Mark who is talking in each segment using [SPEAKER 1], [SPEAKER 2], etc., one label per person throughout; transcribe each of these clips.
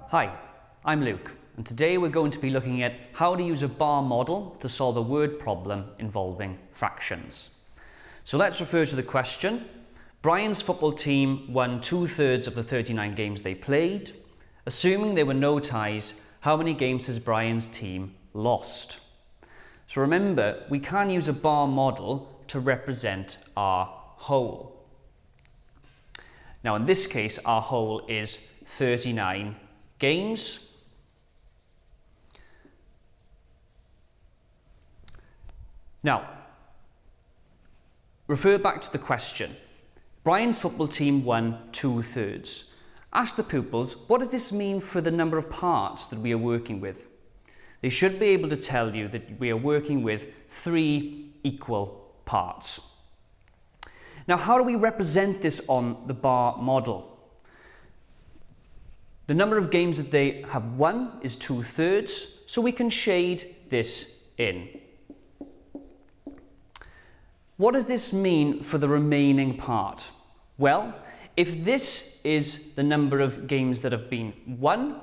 [SPEAKER 1] Hi, I'm Luke, and today we're going to be looking at how to use a bar model to solve a word problem involving fractions. So let's refer to the question. Brian's football team won 2/3 of the 39 games they played. Assuming there were no ties, how many games has Brian's team lost? So remember, we can use a bar model to represent our whole. Now in this case, our whole is 39 games. Now, refer back to the question. Brian's football team won 2/3. Ask the pupils, what does this mean for the number of parts that we are working with? They should be able to tell you that we are working with 3 equal parts. Now, how do we represent this on the bar model? The number of games that they have won is 2/3, so we can shade this in. What does this mean for the remaining part? Well, if this is the number of games that have been won,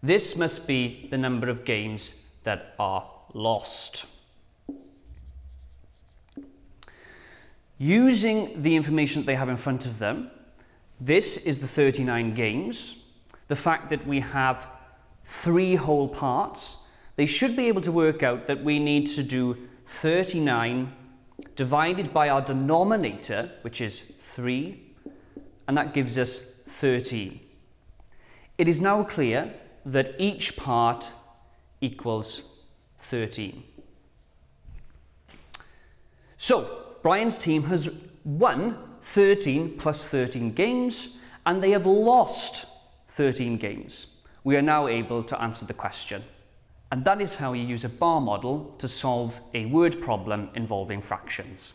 [SPEAKER 1] this must be the number of games that are lost. Using the information that they have in front of them, this is the 39 games. The fact that we have 3 whole parts, they should be able to work out that we need to do 39 divided by our denominator, which is 3, and that gives us 13. It is now clear that each part equals 13. So, Brian's team has won 13 plus 13 games, and they have lost 13 games. We are now able to answer the question. And that is how you use a bar model to solve a word problem involving fractions.